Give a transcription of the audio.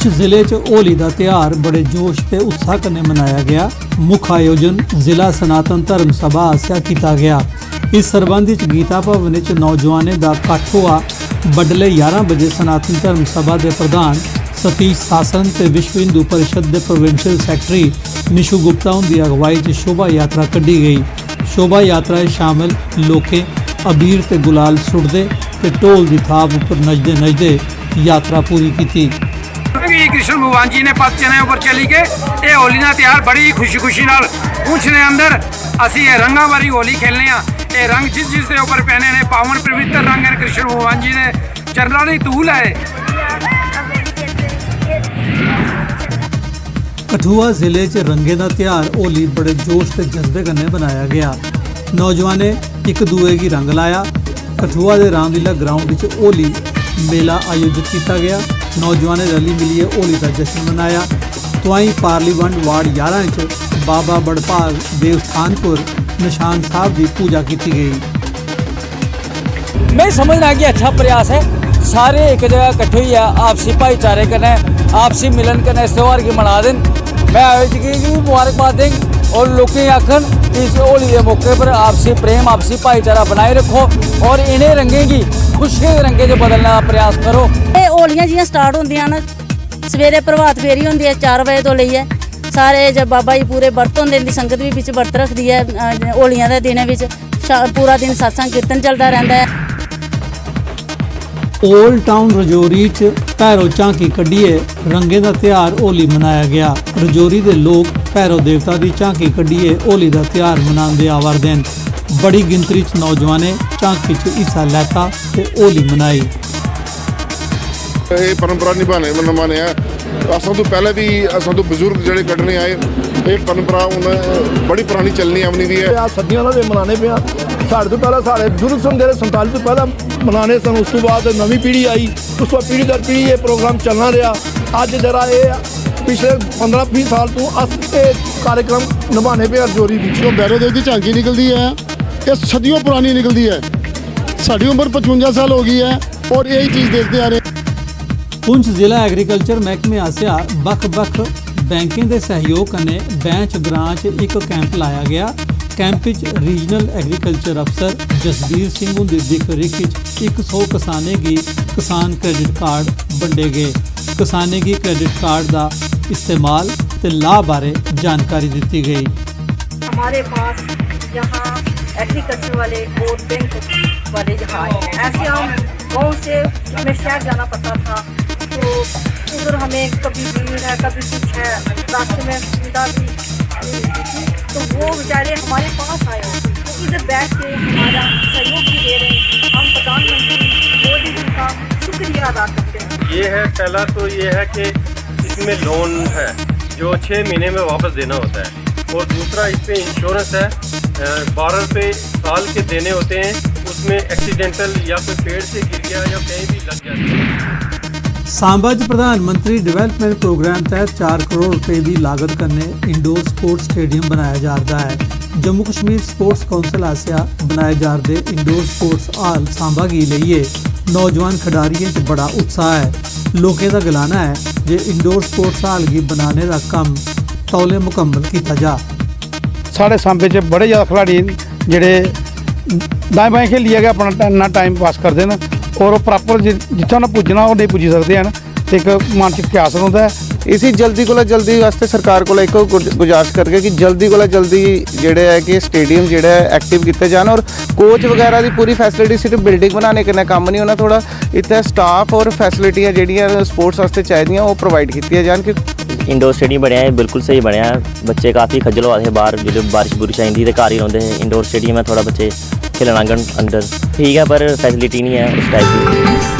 पुंछ जिले च होली का त्यौहार बड़े जोश ते उत्साह कन्नै मनाया गया। मुख आयोजन जिला सनातन धर्म सभा आस्सेआ किया गया। इस संबंध विच गीता भवन च नौजवानें का इकट्ठ हुआ। बडले 11 बजे सनातन धर्म सभा के प्रधान सतीश सासन ते विश्व हिंदू परिषद के प्रोविंशियल सैकटरी निशु गुप्ता उनकी अगवाई च शोभा यात्रा कढ़ी गई। शोभा यात्रा शामिल लोकें अबीर ते गुलाल सुटदे ते ढोल की थाप उपर नचदे नचदे यात्रा पूरी की। कृष्ण भगवान जी ने पथ चने उपर चली के ये होली का त्यौहार बड़ी खुशी खुशी नाल पुंछ दे अंदर असी ये रंगा वाली होली खेलने। ये रंग जिस जिस दे उपर पहने ने पावन पवित्र रंग है। कृष्ण भगवान जी ने चरणों की धूल है। कठुआ जिले च रंगे का त्यौहार होली बड़े जोश ते जज्बे कन्नै मनाया गया। नौजवाने एक दूए की रंग लाया। कठुआ के रामलीला ग्राउंड विच होली मेला आयोजित किया गया। नौजवाने रली मिलिए होली का जश्न मनाया। तुआई पार्लीवंट वार्ड 11 च बाबा बड़भाग देवस्थानपुर निशान साहब की पूजा की गई। मैं समझना कि अच्छा प्रयास है। सारे एक जगह इकट्ठे हुई है, आपसी भाईचारे कन्नै आपसी मिलन कन्नै इस त्यौहार की मना दें। मैं आयोजक की मुबारकबाद दें और लोगों आखन इस होली के मौके पर आपसी प्रेम आपसी भाईचारा बनाए रखो और इन्हें रंगे की खुशी के रंगे च बदलने का प्रयास करो। ये होलियां जियां स्टार्ट होंदियां न सवेरे प्रभात फेरी होंदी है 4 बजे तो लेइयै सारे जब बाबा जी पूरे व्रत होंदे इंदी संगत भी बिच व्रत रखदी है। होलियां दे दिनें विच पूरा दिन सत्संग कीर्तन चलता रहता है। ओल्ड टाउन रजौरी च भैरो झांकी कड्ढिए रंगे का त्यौहार होली मनाया गया। रजौरी के लोग भैरो देवता की झांकी कड्ढिए होली का त्यौहार मनाते आवारदे हैं। बड़ी गिनती च नौजवाने झांकी च हिस्सा लैता ते होली मनाई। ये परंपरा निभाने असां तो पहले भी असां तो बजुर्ग ਜਿਹੜੇ ਕੱਢਣੇ ਆਏ ਇਹ परंपरा ਹੁਣ बड़ी पुरानी चलनी आनी दी है। सदियां नाल मनाने पे साढ़े तो पहले साढ़े बुजुर्ग सन जेह्ड़े 47 तो पहले मनाने सन। उस तो बाद नवी पीढ़ी आई, उस तो पीढ़ी दर पीढ़ी ये प्रोग्राम चलना रहा। अज जरा ये पिछले 15-20 साल तो अस ये कार्यक्रम निभाने पे रजौरी दी जो भैरव देव की झांकी निकलती है ये सदियों पुरानी निकलती है। साड़ी उम्र 55 साल हो गई है और यही चीज़ देखते आ रहे हैं। पुंछ जिला एग्रीकल्चर महकमे आस्सेआ बख-बख बैंकें के सहयोग कन्नै बैंच ग्रां च एक कैंप लाया गया। कैंप विच रीजनल एग्रीकल्चर अफसर जसबीर सिंह उंदी दिख रिख 100 किसानें गी किसान क्रेडिट कार्ड बंडे गए। किसानें गी क्रेडिट कार्ड का इस्तेमाल ते लाभ बारे जानकारी दी गई। हमारे पास यहाँ एग्रीकल्चर वाले और बैंक वाले यहाँ आए हैं। ऐसे हम गाँव से हमें शहर जाना पड़ता था तो उधर हमें कभी भीड़ है कभी कुछ है, रास्ते में सुविधा भी तो वो बेचारे हमारे पास आए इधर बैठ के हमारा सहयोग भी दे रहे हैं। हम प्रधानमंत्री मोदी जी का शुक्रिया अदा करते हैं। ये है पहला तो ये है कि इसमें लोन है जो 6 महीने में वापस देना होता है और दूसरा इस पर इंश्योरेंस है 12 रुपये साल के देने होते हैं। उसमें एक्सीडेंटल या कोई पेड़ से गिर गया या कहीं भी लग जाता है। सांबा च प्रधानमंत्री डिवेलपमेंट प्रोग्राम तहत 4 करोड़ रुपए की लागत कन्नै इंडोर स्पोर्ट्स स्टेडियम बनाया जा रहा है। जम्मू कश्मीर स्पोर्ट्स काउंसिल आस्सेआ बनाए जा रहे इंडोर स्पोर्ट्स हाल सांबा गी लेइयै नौजवान खिडारियों च बड़ा उत्साह है। लोकें का गलाना है जे इंडोर स्पोर्ट्स हाल गी बनाने का कम तौले मुकम्मल किया जा। साढ़े सांबे च बड़े ज़्यादा खिलाड़ी जेह्ड़े दाएं बाएं खेलिए गै अपना टाइम पास करते हैं और प्रॉपर जित्थै उन्हें पुज्जना वो नहीं पुज्जी सकते हैं। एक मानसिक प्रयास होंदा है। इसी जल्दी कोला जल्दी वास्ते सरकार को एक गुजारिश करके कि जल्दी कोला जल्दी जेह्ड़े है कि स्टेडियम जेह्ड़ा है एक्टिव किए जान और कोच वगैरह की पूरी फैसिलिटी सिर्फ बिल्डिंग बनाने कन्नै कम्म नहीं होना। थोड़ा इत्थै स्टाफ और फैसिलिटियां जेह्ड़ियां स्पोर्ट्स वास्ते चाहिदियां वो प्रोवाइड कीतियां जान। कि इंडोर स्टेडियम बनया है बिल्कुल सही बनया। बच्चे काफ़ी खज्जल होआ दे बाहर जो बारिश बुरिश आई जंदी ते घर ही रौंदे हे। इंडोर स्टेडियम है थोड़ा बच्चे खेलन आंगन अंदर ठीक है पर फैसिलिटी नहीं है उस टाइप की।